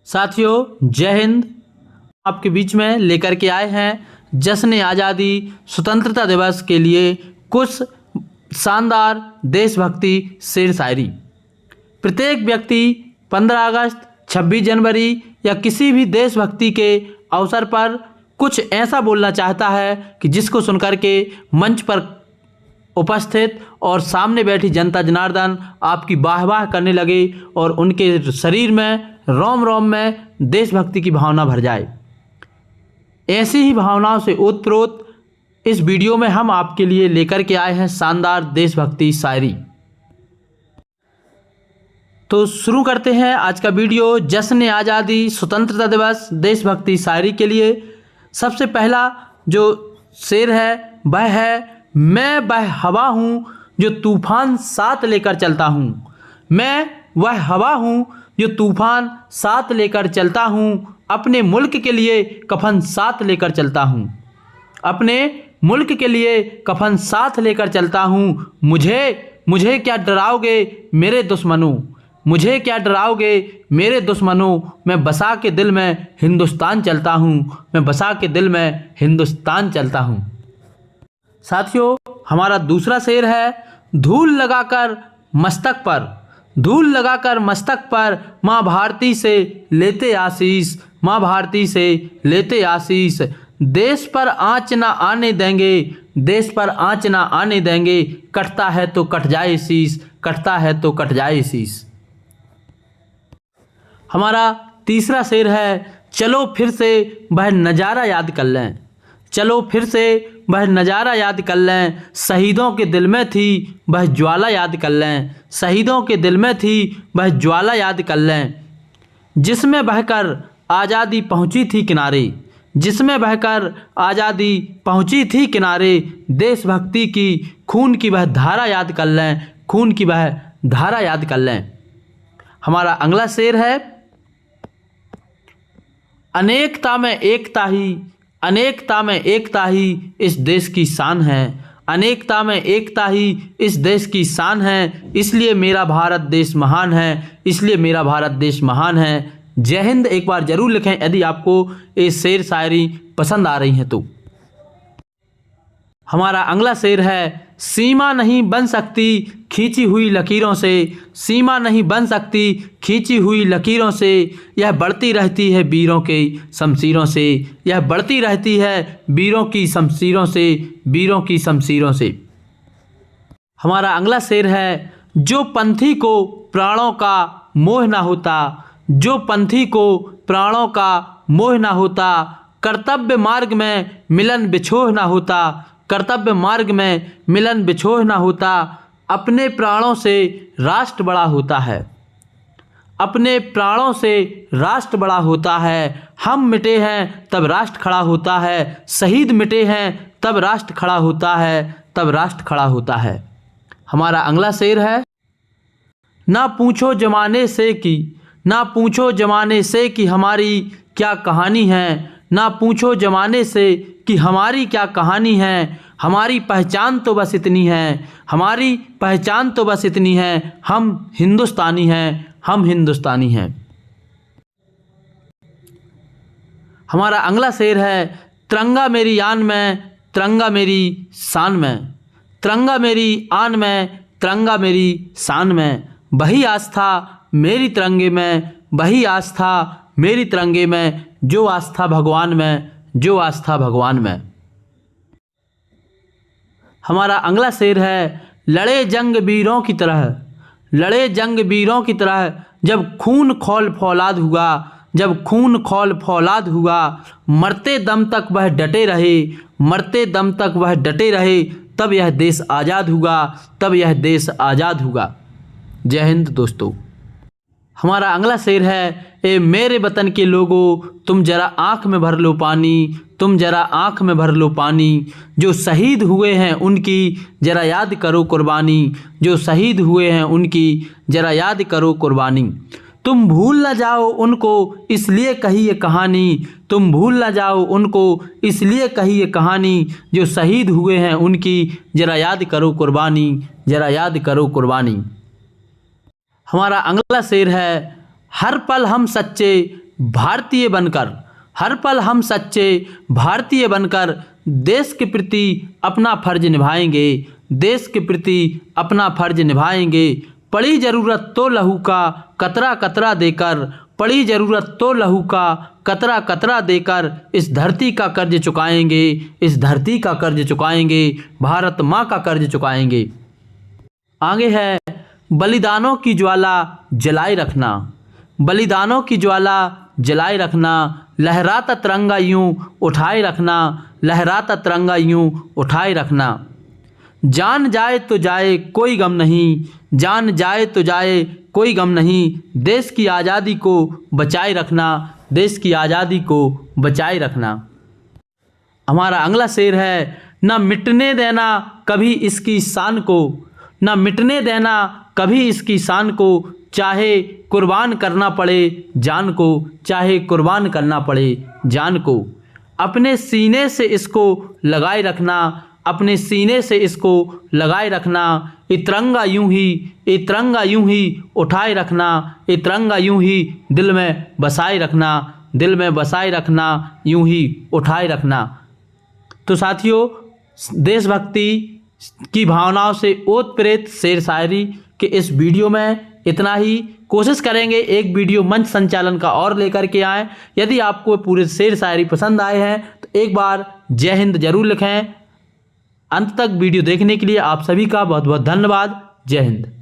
साथियों जय हिंद। आपके बीच में लेकर के आए हैं जश्न आज़ादी स्वतंत्रता दिवस के लिए कुछ शानदार देशभक्ति शेर शायरी। प्रत्येक व्यक्ति 15 अगस्त 26 जनवरी या किसी भी देशभक्ति के अवसर पर कुछ ऐसा बोलना चाहता है कि जिसको सुनकर के मंच पर उपस्थित और सामने बैठी जनता जनार्दन आपकी वाह वाह करने लगे और उनके शरीर में रोम रोम में देशभक्ति की भावना भर जाए। ऐसी ही भावनाओं से ओतप्रोत इस वीडियो में हम आपके लिए लेकर के आए हैं शानदार देशभक्ति शायरी। तो शुरू करते हैं आज का वीडियो जश्न आज़ादी स्वतंत्रता दिवस देशभक्ति शायरी के लिए। सबसे पहला जो शेर है वह है, मैं वह हवा हूँ जो तूफान साथ लेकर चलता हूँ। मैं वह हवा हूँ जो तूफान साथ लेकर चलता हूँ। अपने मुल्क के लिए कफन साथ लेकर चलता हूँ। अपने मुल्क के लिए कफन साथ लेकर चलता हूँ। मुझे क्या डराओगे मेरे दुश्मनों। मुझे क्या डराओगे मेरे दुश्मनों। मैं बसा के दिल में हिंदुस्तान चलता हूँ। मैं बसा के दिल में हिंदुस्तान चलता हूँ। साथियों हमारा दूसरा शेर है, धूल लगाकर मस्तक पर। धूल लगाकर मस्तक पर माँ भारती से लेते आशीष। माँ भारती से लेते आशीष। देश पर आँच ना आने देंगे। देश पर आँच ना आने देंगे। कटता है तो कट जाए शीश। कटता है तो कट जाए शीश। हमारा तीसरा शेर है, चलो फिर से वह नज़ारा याद कर लें। चलो फिर से वह नज़ारा याद कर लें। शहीदों के दिल में थी वह ज्वाला याद कर लें। शहीदों के दिल में थी वह ज्वाला याद कर लें। जिसमें बहकर आज़ादी पहुंची थी किनारे। जिसमें बहकर आज़ादी पहुंची थी किनारे। देशभक्ति की खून की वह धारा याद कर लें। खून की वह धारा याद कर लें। हमारा अगला शेर है, अनेकता में एकता ही। अनेकता में एकता ही इस देश की शान है। अनेकता में एकता ही इस देश की शान है। इसलिए मेरा भारत देश महान है। इसलिए मेरा भारत देश महान है। जय हिंद एक बार जरूर लिखें यदि आपको ये शेर शायरी पसंद आ रही हैं तो। हमारा अगला शेर है, सीमा नहीं बन सकती खींची हुई लकीरों से। सीमा नहीं बन सकती खींची हुई लकीरों से। यह बढ़ती रहती है वीरों के शमशीरों से। यह बढ़ती रहती है वीरों की शमशीरों से। वीरों की शमशीरों से। हमारा अगला शेर है, जो पंथी को प्राणों का मोह ना होता। जो पंथी को प्राणों का मोह ना होता। कर्तव्य मार्ग में मिलन बिछोह ना होता। कर्तव्य मार्ग में मिलन बिछोह ना होता। अपने प्राणों से राष्ट्र बड़ा होता है। अपने प्राणों से राष्ट्र बड़ा होता है। हम मिटे हैं तब राष्ट्र खड़ा होता है। शहीद मिटे हैं तब राष्ट्र खड़ा होता है। तब राष्ट्र खड़ा होता है। हमारा अगला शेर है, ना पूछो जमाने से कि। ना पूछो जमाने से कि हमारी क्या कहानी है। ना पूछो जमाने से कि हमारी क्या कहानी है। हमारी पहचान तो बस इतनी है। हमारी पहचान तो बस इतनी है। हम हिंदुस्तानी हैं। हम हिंदुस्तानी हैं। हमारा अगला शेर है, तिरंगा मेरी आन में। तिरंगा मेरी शान में। तिरंगा मेरी आन में। तिरंगा मेरी शान में। वही आस्था मेरी तिरंगे में। वही आस्था मेरी तिरंगे में। जो आस्था भगवान में। जो आस्था भगवान में। हमारा अगला शेर है, लड़े जंग वीरों की तरह। लड़े जंग वीरों की तरह जब खून खौल फौलाद हुआ। जब खून खौल फौलाद हुआ। मरते दम तक वह डटे रहे। मरते दम तक वह डटे रहे। तब यह देश आज़ाद हुआ। तब यह देश आज़ाद हुआ। जय हिंद दोस्तों। हमारा अगला शेर है, ए मेरे वतन के लोगों तुम जरा आँख में भर लो पानी। तुम जरा आँख में भर लो पानी। जो शहीद हुए हैं उनकी जरा याद करो कुर्बानी। जो शहीद हुए हैं उनकी जरा याद करो कुर्बानी। तुम भूल न जाओ उनको इसलिए कही ये कहानी। तुम भूल न जाओ उनको इसलिए कही ये कहानी। जो शहीद हुए हैं उनकी जरा याद करो कुर्बानी। जरा याद करो कुर्बानी। हमारा अगला शेर है, हर पल हम सच्चे भारतीय बनकर, हर पल हम सच्चे भारतीय बनकर देश के प्रति अपना फर्ज निभाएंगे, देश के प्रति अपना फर्ज निभाएंगे। पड़ी ज़रूरत तो लहू का कतरा कतरा देकर, पड़ी ज़रूरत तो लहू का कतरा कतरा देकर इस धरती का कर्ज चुकाएंगे, इस धरती का कर्ज चुकाएंगे, भारत माँ का कर्ज चुकाएंगे। आगे है, बलिदानों की ज्वाला जलाए रखना, बलिदानों की ज्वाला जलाए रखना, लहराता तिरंगा यूं उठाए रखना, लहराता तिरंगा यूं उठाए रखना। जान जाए तो जाए कोई गम नहीं, जान जाए तो जाए कोई गम नहीं, देश की आज़ादी को बचाए रखना, देश की आज़ादी को बचाए रखना। हमारा अगला शेर है, न मिटने देना कभी इसकी शान को, न मिटने देना कभी इसकी शान को, चाहे कुर्बान करना पड़े जान को, चाहे कुर्बान करना पड़े जान को। अपने सीने से इसको लगाए रखना, अपने सीने से इसको लगाए रखना, ये तिरंगा यूं ही, ये तिरंगा यूं ही उठाए रखना, ये तिरंगा यूं ही दिल में बसाए रखना, दिल में बसाए रखना, यूं ही उठाए रखना। तो साथियों, देशभक्ति की भावनाओं से ओतप्रेत शेर शायरी के इस वीडियो में इतना ही। कोशिश करेंगे एक वीडियो मंच संचालन का और लेकर के आएँ। यदि आपको पूरे शेर शायरी पसंद आए हैं तो एक बार जय हिंद जरूर लिखें। अंत तक वीडियो देखने के लिए आप सभी का बहुत बहुत धन्यवाद। जय हिंद।